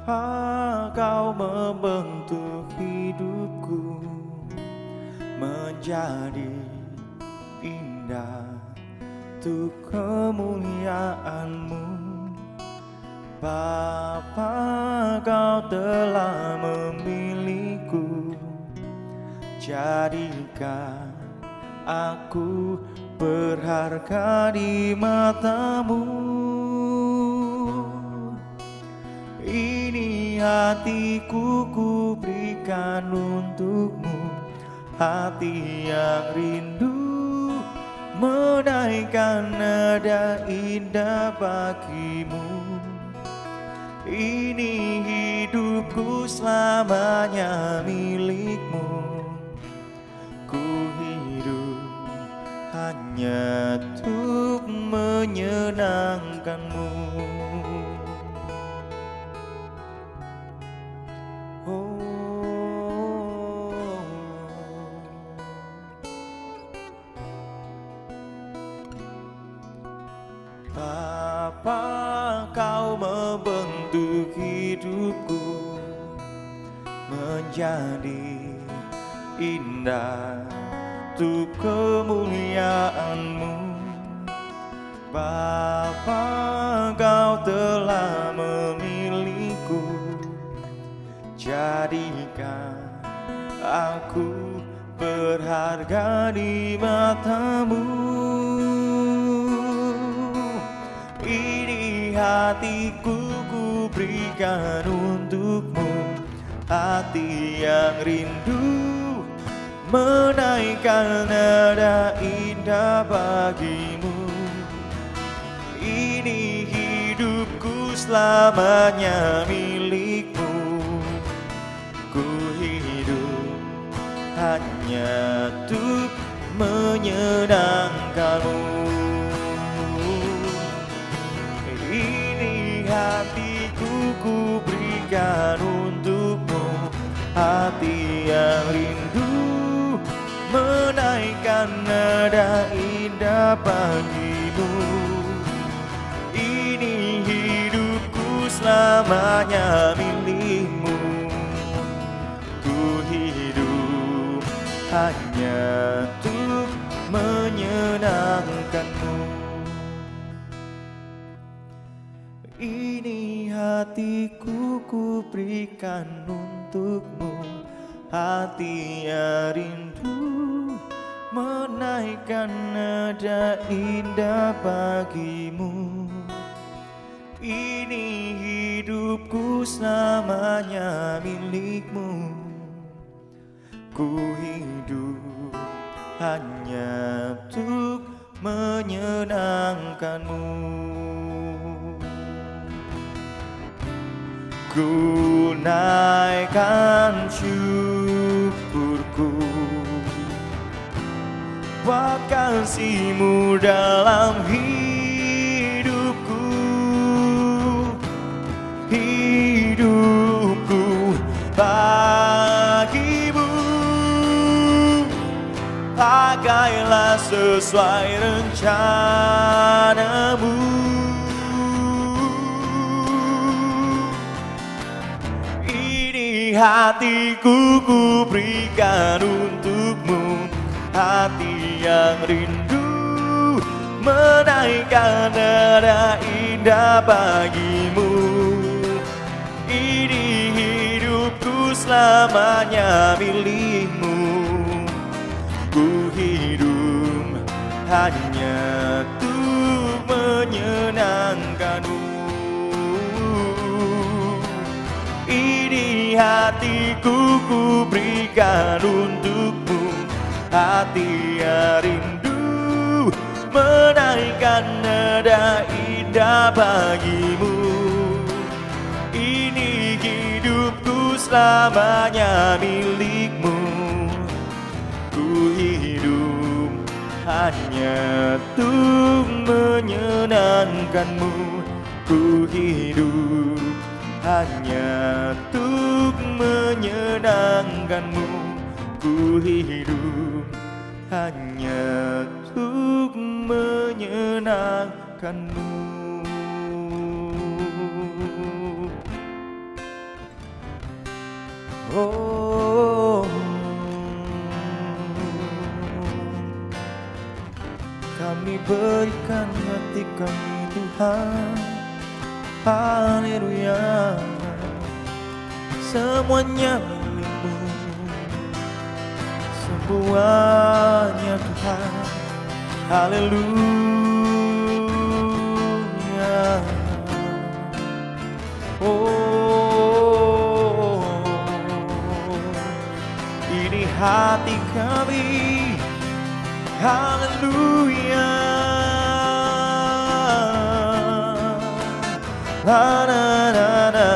Kau membentuk hidupku menjadi indah untuk kemuliaan-Mu. Bapa, Kau telah memilihku, jadikan aku berharga di mata-Mu. Ini hatiku ku berikan untuk-Mu, hati yang rindu menaikkan nada indah bagi-Mu. Ini hidupku selamanya milik-Mu, ku hidup hanya untuk menyenangkan-Mu. Bapa, Kau membentuk hidupku menjadi indah untuk kemuliaan-Mu. Bapa, Kau telah memilihku, jadikan aku berharga di mata-Mu. Ini hatiku ku berikan untuk-Mu, hati yang rindu menaikkan nada indah bagi-Mu. Ini hidupku selamanya milik-Mu, ku hidup hanya untuk menyenangkan-Mu. Ini hatiku ku berikan untuk-Mu, hati yang rindu menaikkan nada indah bagi-Mu. Ini hidupku selamanya milik-Mu, ku hidup hanya untuk menyenangkan-Mu. Ini hatiku ku berikan untuk-Mu, hati yang rindu menaikkan nada indah bagi-Mu. Ini hidupku selamanya milik-Mu, ku hidup hanya untuk menyenangkan-Mu. Ku naikkan syukurku buat kasih-Mu dalam hidupku. Hidupku bagi-Mu, pakailah sesuai rencana-Mu. Hatiku ku berikan untuk-Mu, hati yang rindu menaikkan nada indah bagi-Mu. Ini hidupku selamanya milik-Mu, ku hidup hanya untuk menyenangkan-Mu. Ini hatiku ku berikan untuk-Mu, hati yang rindu menaikkan nada indah bagi-Mu. Ini hidupku selamanya milik-Mu, ku hidup hanya untuk menyenangkan-Mu. Ku hidup hanya untuk menyenangkan-Mu, ku hidup hanya untuk menyenangkan-Mu. Oh, kami berikan hati kami Tuhan, haleluya. Semuanya milik-Mu, semuanya Tuhan, haleluya. Oh, ini hati kami, haleluya. La, la, la, la.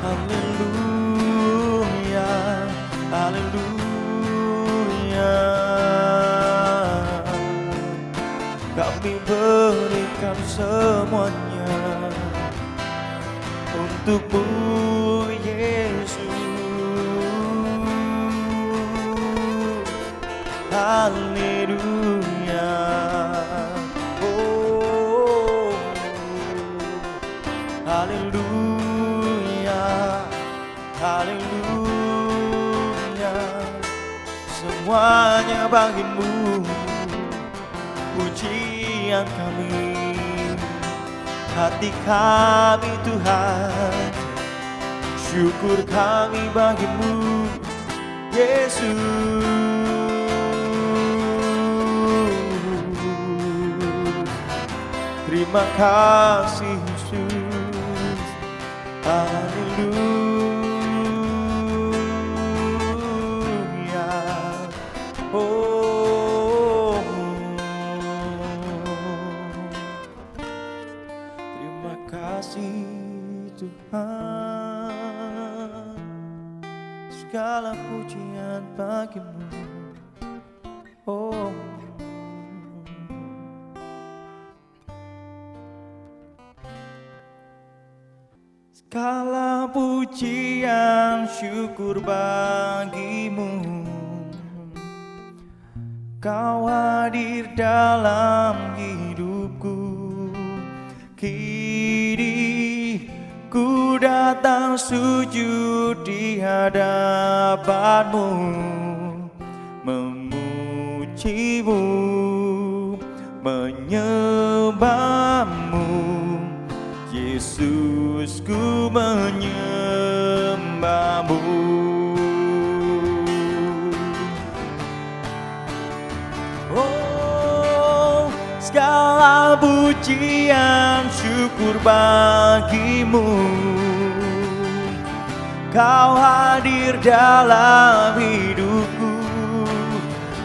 Haleluya, haleluya. Kami berikan semuanya untuk-Mu, Yesus. Haleluya. Oh, haleluya, haleluya. Semuanya bagi-Mu, pujian kami, hati kami Tuhan, syukur kami bagi-Mu, Yesus. Terima kasih Yesus, haleluya. Oh, terima kasih Tuhan, segala pujian bagi-Mu. Oh, segala pujian syukur bagi-Mu. Kau hadir dalam hidupku, kini ku datang sujud di hadapan-Mu, memuji-Mu, menyembah-Mu, Yesus, ku menyembah-Mu. Oh, segala pujian syukur bagi-Mu. Kau hadir dalam hidupku,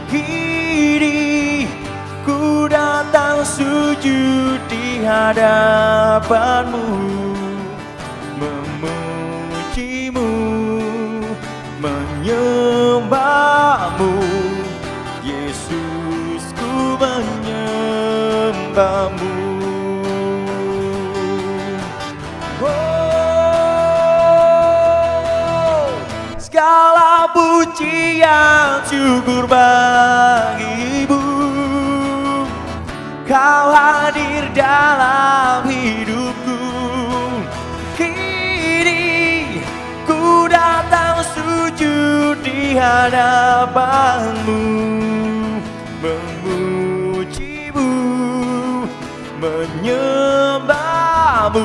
kini ku datang sujud di hadapan-Mu, memuji-Mu, menyembah-Mu, Yesus, ku menyembah-Mu. Oh, segala pujian syukur bagi-Mu. Kau hadir dalam hidupku, kini ku datang sujud di hadapan-Mu, memuji-Mu, menyembah-Mu,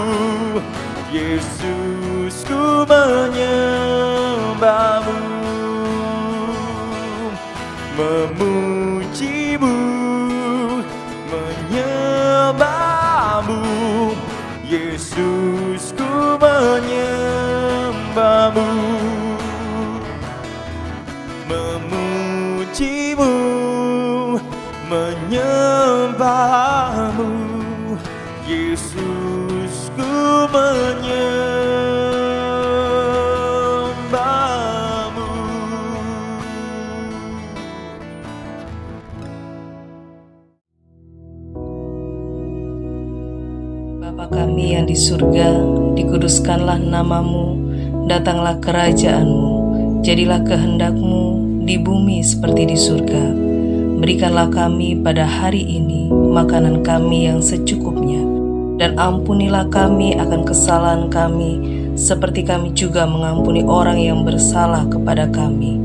Yesus, ku menyembah-Mu, memuji-Mu, menyembah-Mu, Yesus, ku menyembah-Mu, memuji-Mu, menyembah-Mu, Yesus, ku menyembah-Mu. Bapa kami yang di surga, dikuduskanlah nama-Mu, datanglah kerajaan-Mu, jadilah kehendak-Mu di bumi seperti di surga. Berikanlah kami pada hari ini makanan kami yang secukupnya, dan ampunilah kami akan kesalahan kami, seperti kami juga mengampuni orang yang bersalah kepada kami.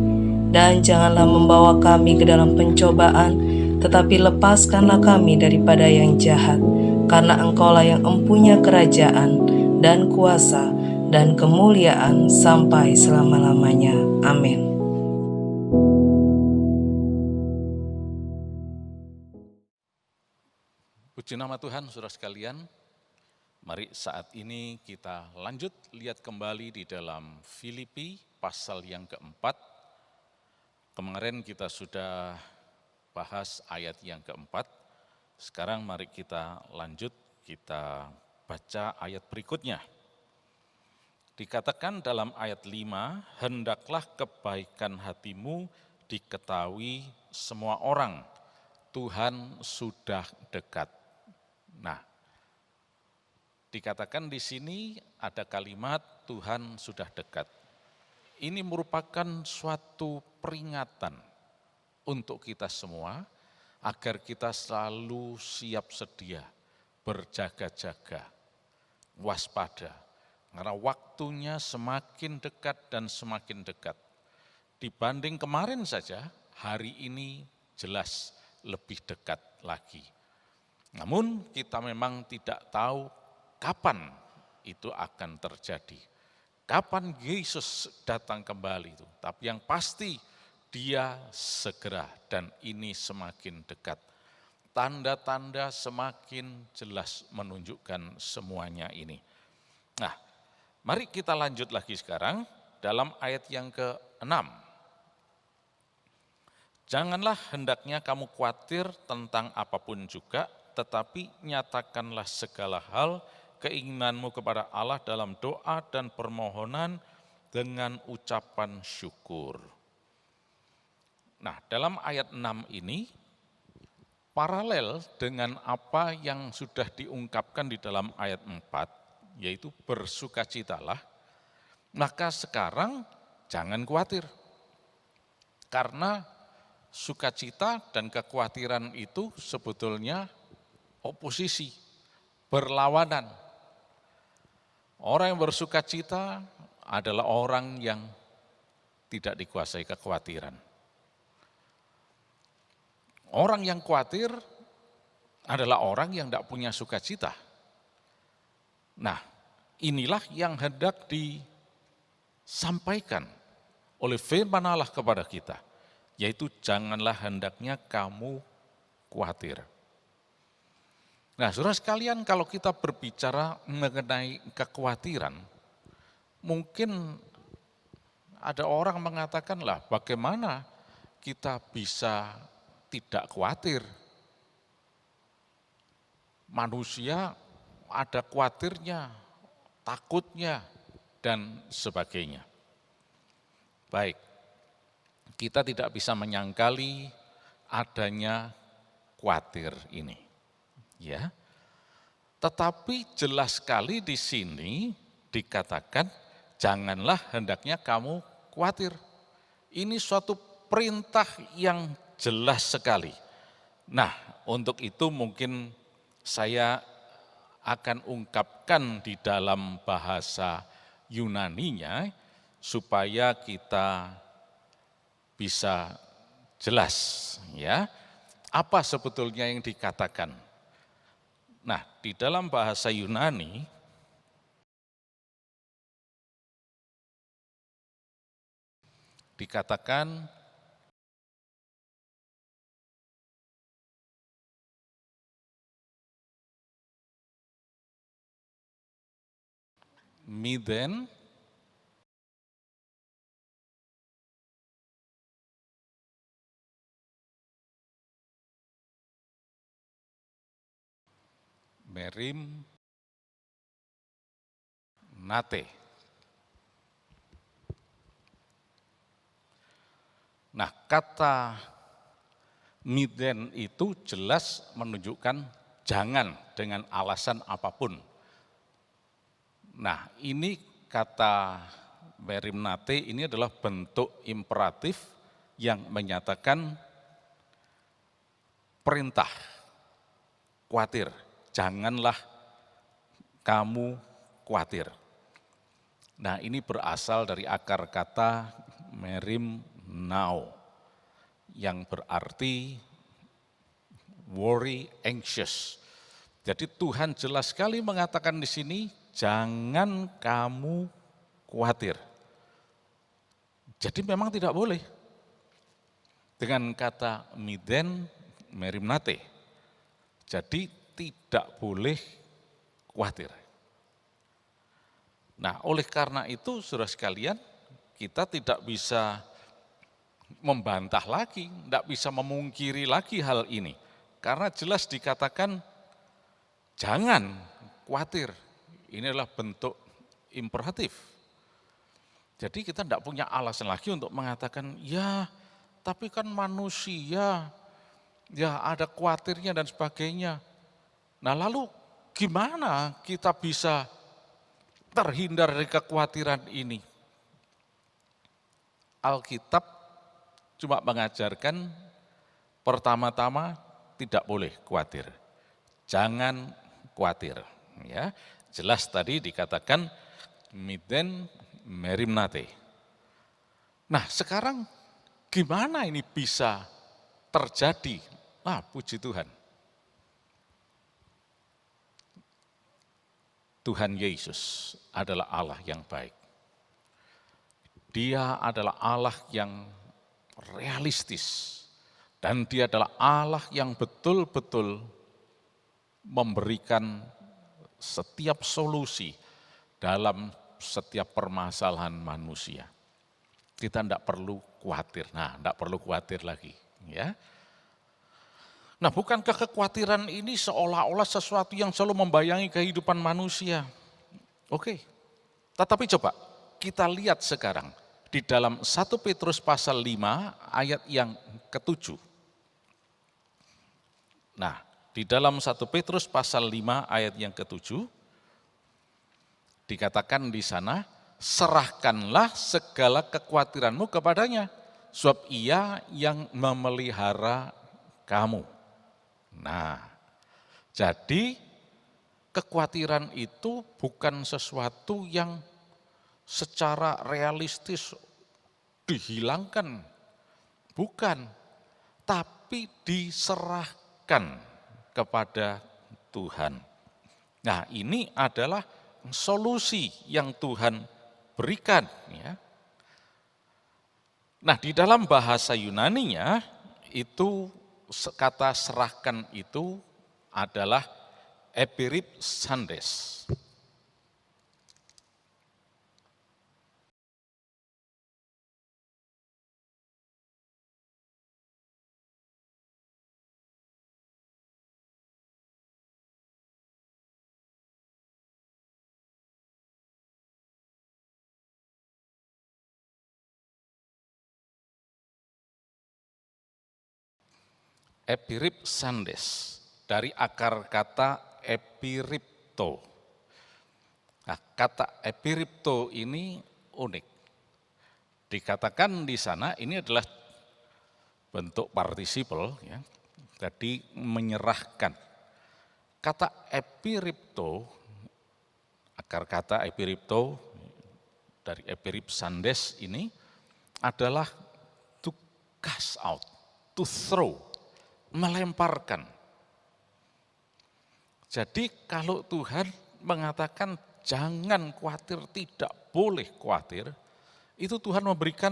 Dan janganlah membawa kami ke dalam pencobaan, tetapi lepaskanlah kami daripada yang jahat, karena Engkaulah yang empunya kerajaan dan kuasa dan kemuliaan sampai selama-lamanya. Amin. Puji nama Tuhan, saudara sekalian. Mari saat ini kita lanjut lihat kembali di dalam Filipi pasal yang keempat. Kemarin kita sudah bahas ayat yang keempat. Sekarang mari kita lanjut, kita baca ayat berikutnya. Dikatakan dalam ayat 5, hendaklah kebaikan hatimu diketahui semua orang. Tuhan sudah dekat. Nah, dikatakan di sini ada kalimat Tuhan sudah dekat. Ini merupakan suatu peringatan untuk kita semua agar kita selalu siap sedia, berjaga-jaga, waspada. Karena waktunya semakin dekat dan semakin dekat. Dibanding kemarin saja, hari ini jelas lebih dekat lagi. Namun kita memang tidak tahu kapan itu akan terjadi. Kapan Yesus datang kembali itu. Tapi yang pasti dia segera dan ini semakin dekat. Tanda-tanda semakin jelas menunjukkan semuanya ini. Nah, mari kita lanjut lagi sekarang dalam ayat yang ke-6. Janganlah hendaknya kamu khawatir tentang apapun juga, tetapi nyatakanlah segala hal keinginanmu kepada Allah dalam doa dan permohonan dengan ucapan syukur. Nah, dalam ayat 6 ini paralel dengan apa yang sudah diungkapkan di dalam ayat 4, yaitu bersukacitalah, maka sekarang jangan khawatir. Karena sukacita dan kekhawatiran itu sebetulnya oposisi, berlawanan. Orang yang bersukacita adalah orang yang tidak dikuasai kekhawatiran. Orang yang khawatir adalah orang yang tidak punya sukacita. Nah, inilah yang hendak disampaikan oleh firman Allah kepada kita, yaitu janganlah hendaknya kamu khawatir. Nah, saudara sekalian, kalau kita berbicara mengenai kekhawatiran, mungkin ada orang mengatakan lah, bagaimana kita bisa tidak khawatir? Manusia ada khawatirnya, takutnya, dan sebagainya. Baik, kita tidak bisa menyangkali adanya khawatir ini. Ya, tetapi jelas sekali di sini dikatakan janganlah hendaknya kamu khawatir. Ini suatu perintah yang jelas sekali. Nah, untuk itu mungkin saya akan ungkapkan di dalam bahasa Yunaninya supaya kita bisa jelas ya apa sebetulnya yang dikatakan. Nah, di dalam bahasa Yunani dikatakan miden merim nate. Nah, kata miden itu jelas menunjukkan jangan dengan alasan apapun. Nah, ini kata merim nate ini adalah bentuk imperatif yang menyatakan perintah, khawatir. Janganlah kamu khawatir. Nah, ini berasal dari akar kata merim nao, yang berarti worry, anxious. Jadi Tuhan jelas sekali mengatakan di sini, jangan kamu khawatir. Jadi memang tidak boleh. Dengan kata miden merimnate. Jadi tidak boleh khawatir. Nah, oleh karena itu saudara sekalian, kita tidak bisa membantah lagi, tidak bisa memungkiri lagi hal ini. Karena jelas dikatakan jangan khawatir. Ini adalah bentuk imperatif. Jadi kita tidak punya alasan lagi untuk mengatakan, ya tapi kan manusia, ya ada khawatirnya dan sebagainya. Nah lalu gimana kita bisa terhindar dari kekhawatiran ini? Alkitab cuma mengajarkan pertama-tama tidak boleh khawatir. Jangan khawatir. Ya, jelas tadi dikatakan miden merimnate. Nah sekarang gimana ini bisa terjadi? Nah puji Tuhan. Tuhan Yesus adalah Allah yang baik. Dia adalah Allah yang realistis. Dan dia adalah Allah yang betul-betul memberikan setiap solusi dalam setiap permasalahan manusia. Kita tidak perlu khawatir. Nah, tidak perlu khawatir lagi. Ya. Nah, bukankah kekhawatiran ini seolah-olah sesuatu yang selalu membayangi kehidupan manusia? Oke, tetapi coba kita lihat sekarang di dalam 1 Petrus pasal 5 ayat yang ke-7. Nah, di dalam 1 Petrus pasal 5 ayat yang ke-7 dikatakan di sana, serahkanlah segala kekhawatiranmu kepadanya, sebab ia yang memelihara kamu. Nah, jadi kekhawatiran itu bukan sesuatu yang secara realistis dihilangkan, bukan, tapi diserahkan kepada Tuhan. Nah, ini adalah solusi yang Tuhan berikan. Ya. Nah, di dalam bahasa Yunaninya itu kata serahkan itu adalah epiripsandes. Epiripsandes dari akar kata epiripto. Nah, kata epiripto ini unik. Dikatakan di sana ini adalah bentuk partisipel, ya. Jadi menyerahkan. Kata epiripto, akar kata epiripto dari epiripsandes ini adalah to cast out, to throw, melemparkan. Jadi kalau Tuhan mengatakan jangan khawatir, tidak boleh khawatir, itu Tuhan memberikan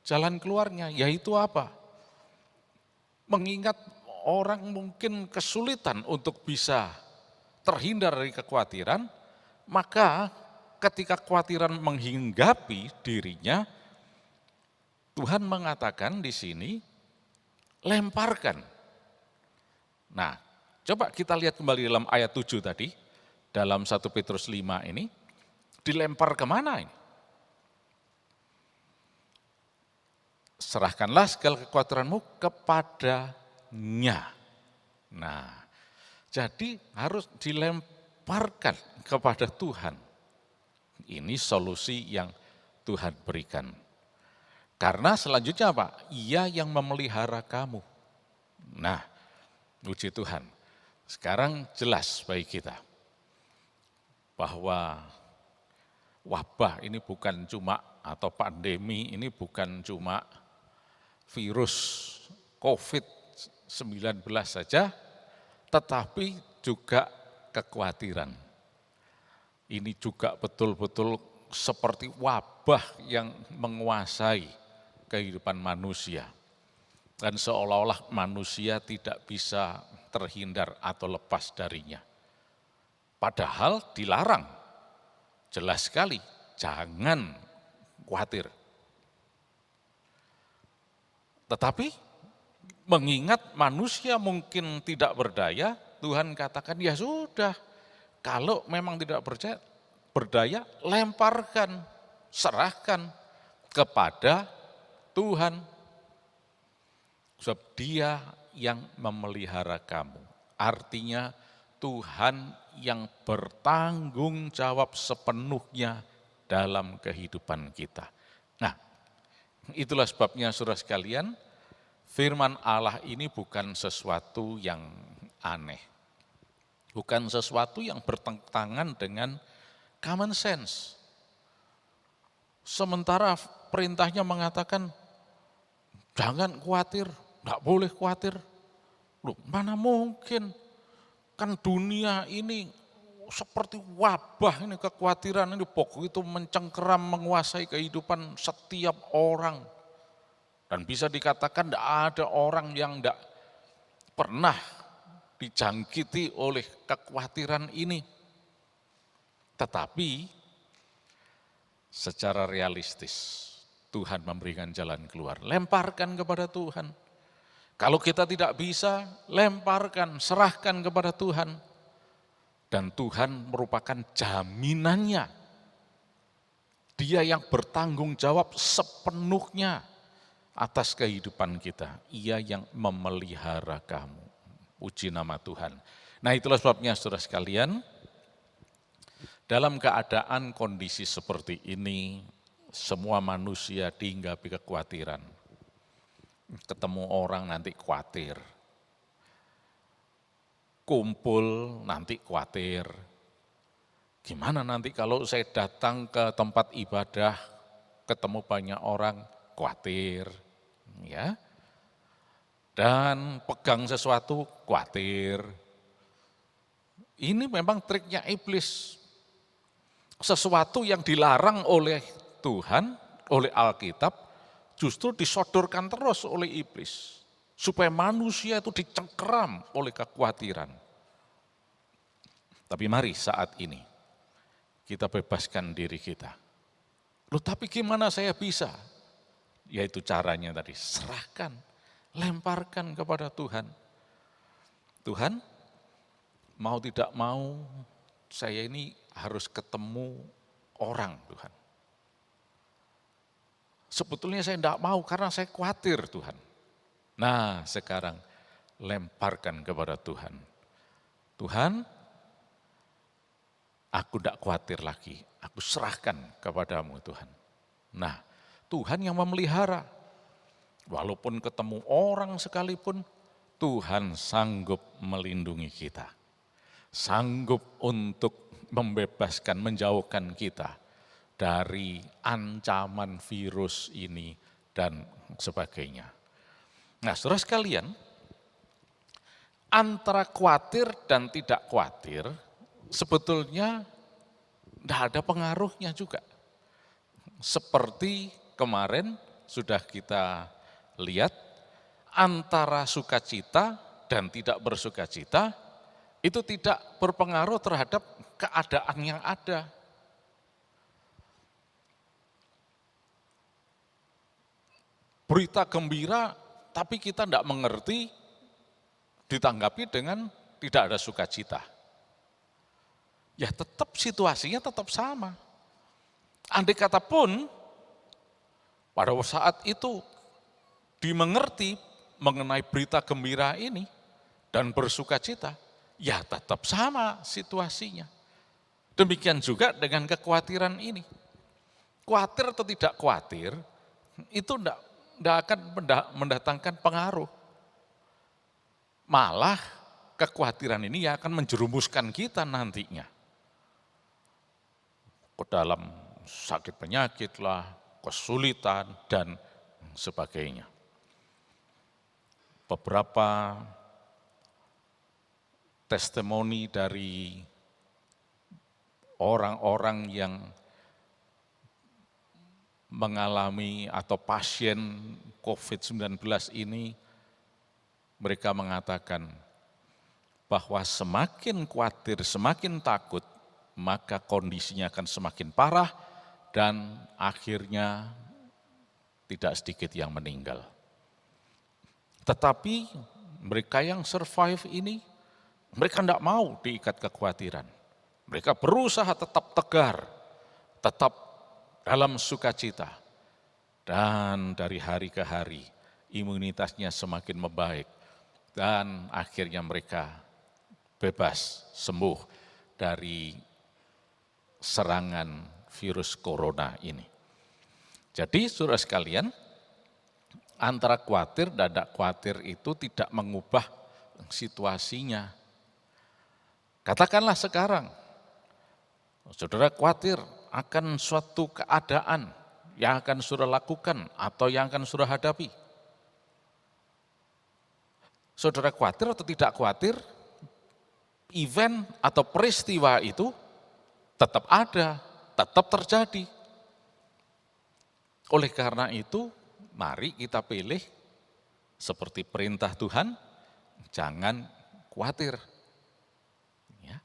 jalan keluarnya, yaitu apa? Mengingat orang mungkin kesulitan untuk bisa terhindar dari kekhawatiran, maka ketika kekhawatiran menghinggapi dirinya, Tuhan mengatakan di sini, lemparkan. Nah, coba kita lihat kembali dalam ayat 7 tadi, dalam 1 Petrus 5 ini, dilempar kemana ini? Serahkanlah segala kekhawatiranmu kepadanya. Nah, jadi harus dilemparkan kepada Tuhan. Ini solusi yang Tuhan berikan. Karena selanjutnya apa? Ia yang memelihara kamu. Nah, puji Tuhan. Sekarang jelas bagi kita bahwa wabah ini bukan cuma, atau pandemi ini bukan cuma virus COVID-19 saja, tetapi juga kekhawatiran. Ini juga betul-betul seperti wabah yang menguasai kehidupan manusia. Dan seolah-olah manusia tidak bisa terhindar atau lepas darinya. Padahal dilarang, jelas sekali, jangan khawatir. Tetapi mengingat manusia mungkin tidak berdaya, Tuhan katakan ya sudah, kalau memang tidak berdaya, lemparkan, serahkan kepada Tuhan. Sebab Dia yang memelihara kamu. Artinya Tuhan yang bertanggung jawab sepenuhnya dalam kehidupan kita. Nah, itulah sebabnya saudara sekalian, firman Allah ini bukan sesuatu yang aneh. Bukan sesuatu yang bertentangan dengan common sense. Sementara perintahnya mengatakan, jangan khawatir, enggak boleh khawatir. Loh, mana mungkin? Kan dunia ini seperti wabah ini, kekhawatiran ini pokok itu mencengkeram, menguasai kehidupan setiap orang. Dan bisa dikatakan tidak ada orang yang tidak pernah dijangkiti oleh kekhawatiran ini. Tetapi secara realistis Tuhan memberikan jalan keluar. Lemparkan kepada Tuhan. Kalau kita tidak bisa, lemparkan, serahkan kepada Tuhan. Dan Tuhan merupakan jaminannya. Dia yang bertanggung jawab sepenuhnya atas kehidupan kita. Ia yang memelihara kamu. Puji nama Tuhan. Nah, itulah sebabnya saudara sekalian, dalam keadaan kondisi seperti ini, semua manusia dihinggapi kekhawatiran. Ketemu orang nanti khawatir. Kumpul nanti khawatir. Gimana nanti kalau saya datang ke tempat ibadah, ketemu banyak orang, khawatir. Ya. Dan pegang sesuatu, khawatir. Ini memang triknya iblis. Sesuatu yang dilarang oleh Tuhan, oleh Alkitab, justru disodorkan terus oleh iblis. Supaya manusia itu dicengkeram oleh kekhawatiran. Tapi mari saat ini, kita bebaskan diri kita. Loh, tapi gimana saya bisa? Yaitu caranya tadi, serahkan, lemparkan kepada Tuhan. Tuhan, mau tidak mau, saya ini harus ketemu orang, Tuhan. Sebetulnya saya tidak mau karena saya khawatir, Tuhan. Nah, sekarang lemparkan kepada Tuhan. Tuhan, aku tidak khawatir lagi, aku serahkan kepadamu, Tuhan. Nah, Tuhan yang memelihara. Walaupun ketemu orang sekalipun, Tuhan sanggup melindungi kita. Sanggup untuk membebaskan, menjauhkan kita dari ancaman virus ini dan sebagainya. Nah, saudara sekalian, antara khawatir dan tidak khawatir sebetulnya tidak ada pengaruhnya juga. Seperti kemarin sudah kita lihat, antara sukacita dan tidak bersukacita itu tidak berpengaruh terhadap keadaan yang ada. Berita gembira, tapi kita tidak mengerti, ditanggapi dengan tidak ada sukacita. Ya tetap situasinya tetap sama. Andai kata pun pada saat itu dimengerti mengenai berita gembira ini dan bersukacita, ya tetap sama situasinya. Demikian juga dengan kekhawatiran ini. Khawatir atau tidak khawatir, itu tidak akan mendatangkan pengaruh. Malah kekhawatiran ini yang akan menjerumuskan kita nantinya ke dalam sakit penyakit lah, kesulitan, dan sebagainya. Beberapa testimoni dari orang-orang yang mengalami atau pasien COVID-19 ini, mereka mengatakan bahwa semakin khawatir, semakin takut, maka kondisinya akan semakin parah dan akhirnya tidak sedikit yang meninggal. Tetapi mereka yang survive ini, mereka tidak mau diikat kekhawatiran. Mereka berusaha tetap tegar, tetap dalam sukacita. Dan dari hari ke hari, imunitasnya semakin membaik. Dan akhirnya mereka bebas, sembuh dari serangan virus corona ini. Jadi saudara sekalian, antara khawatir dan tidak khawatir itu tidak mengubah situasinya. Katakanlah sekarang, saudara khawatir akan suatu keadaan yang akan saudara lakukan atau yang akan saudara hadapi. Saudara khawatir atau tidak khawatir, event atau peristiwa itu tetap ada, tetap terjadi. Oleh karena itu, mari kita pilih seperti perintah Tuhan, jangan khawatir. Ya.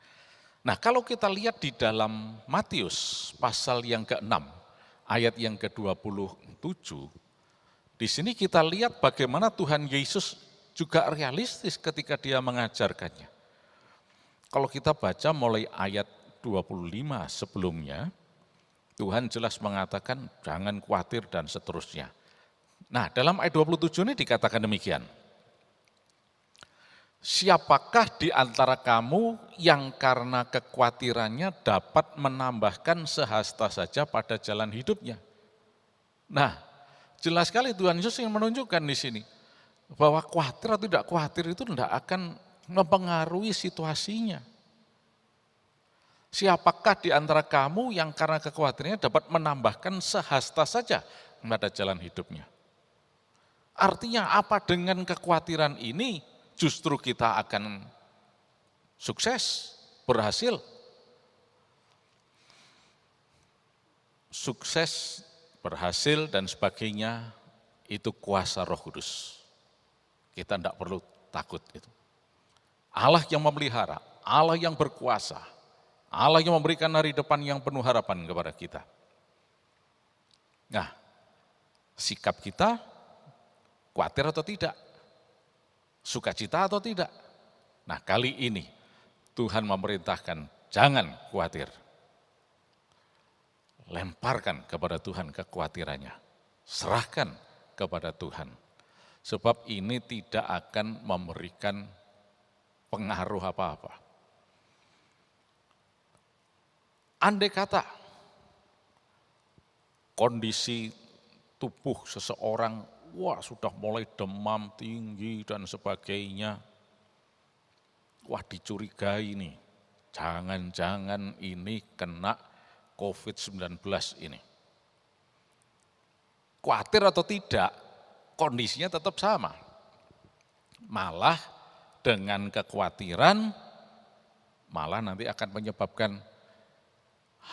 Nah, kalau kita lihat di dalam Matius pasal yang ke-6, ayat yang ke-27, di sini kita lihat bagaimana Tuhan Yesus juga realistis ketika dia mengajarkannya. Kalau kita baca mulai ayat 25 sebelumnya, Tuhan jelas mengatakan jangan khawatir dan seterusnya. Nah, dalam ayat 27 ini dikatakan demikian. Siapakah di antara kamu yang karena kekhawatirannya dapat menambahkan sehasta saja pada jalan hidupnya? Nah, jelas sekali Tuhan Yesus yang menunjukkan di sini bahwa khawatir atau tidak khawatir itu tidak akan mempengaruhi situasinya. Siapakah di antara kamu yang karena kekhawatirannya dapat menambahkan sehasta saja pada jalan hidupnya? Artinya apa dengan kekhawatiran ini justru kita akan sukses, berhasil. Sukses, berhasil dan sebagainya itu kuasa Roh Kudus. Kita tidak perlu takut itu. Allah yang memelihara, Allah yang berkuasa, Allah yang memberikan hari depan yang penuh harapan kepada kita. Nah, sikap kita khawatir atau tidak? Sukacita atau tidak? Nah, kali ini Tuhan memerintahkan jangan khawatir. Lemparkan kepada Tuhan kekhawatirannya. Serahkan kepada Tuhan. Sebab ini tidak akan memberikan pengaruh apa-apa. Andai kata kondisi tubuh seseorang, wah sudah mulai demam tinggi dan sebagainya, wah dicurigai nih, jangan-jangan ini kena COVID-19 ini. Khawatir atau tidak, kondisinya tetap sama. Malah dengan kekhawatiran, malah nanti akan menyebabkan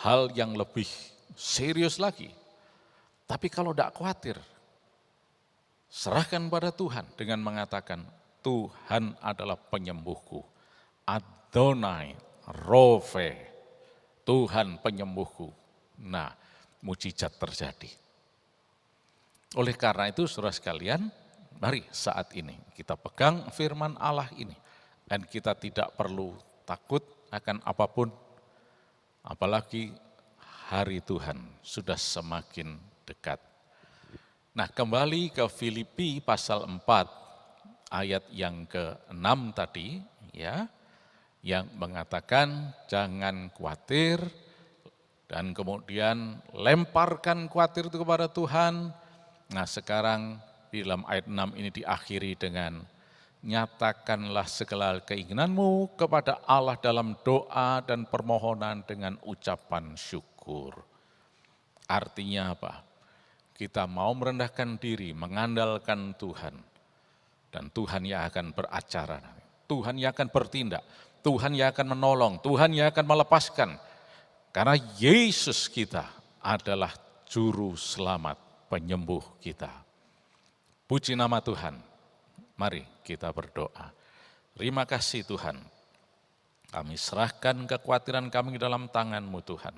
hal yang lebih serius lagi. Tapi kalau tidak khawatir, serahkan pada Tuhan dengan mengatakan, Tuhan adalah penyembuhku. Adonai Rofe, Tuhan penyembuhku. Nah, mujizat terjadi. Oleh karena itu, saudara sekalian, mari saat ini kita pegang firman Allah ini. Dan kita tidak perlu takut akan apapun. Apalagi hari Tuhan sudah semakin dekat. Nah, kembali ke Filipi pasal 4 ayat yang ke-6 tadi ya, yang mengatakan jangan khawatir dan kemudian lemparkan khawatir itu kepada Tuhan. Nah, sekarang di dalam ayat 6 ini diakhiri dengan nyatakanlah segala keinginanmu kepada Allah dalam doa dan permohonan dengan ucapan syukur. Artinya apa? Kita mau merendahkan diri, mengandalkan Tuhan. Dan Tuhan yang akan beracara. Tuhan yang akan bertindak. Tuhan yang akan menolong. Tuhan yang akan melepaskan. Karena Yesus kita adalah juru selamat, penyembuh kita. Puji nama Tuhan. Mari kita berdoa. Terima kasih Tuhan. Kami serahkan kekhawatiran kami dalam tangan-Mu Tuhan.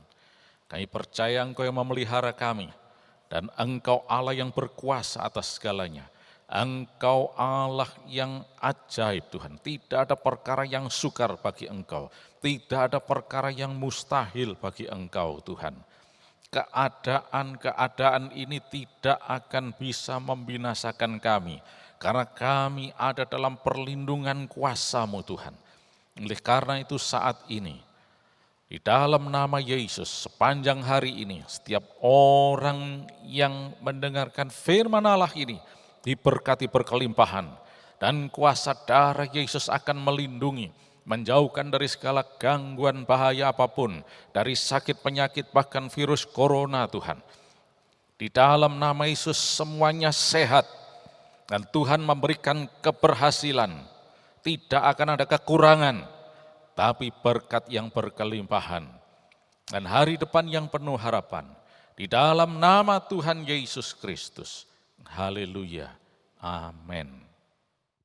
Kami percaya Engkau yang memelihara kami. Dan Engkau Allah yang berkuasa atas segalanya. Engkau Allah yang ajaib Tuhan. Tidak ada perkara yang sukar bagi Engkau. Tidak ada perkara yang mustahil bagi Engkau Tuhan. Keadaan ini tidak akan bisa membinasakan kami. Karena kami ada dalam perlindungan kuasa-Mu Tuhan. Oleh karena itu saat ini, di dalam nama Yesus, sepanjang hari ini, setiap orang yang mendengarkan firman Allah ini, diberkati berkelimpahan. Dan kuasa darah Yesus akan melindungi, menjauhkan dari segala gangguan bahaya apapun, dari sakit penyakit bahkan virus corona Tuhan. Di dalam nama Yesus semuanya sehat, dan Tuhan memberikan keberhasilan, tidak akan ada kekurangan, tapi berkat yang berkelimpahan. Dan hari depan yang penuh harapan. Di dalam nama Tuhan Yesus Kristus. Haleluya. Amin.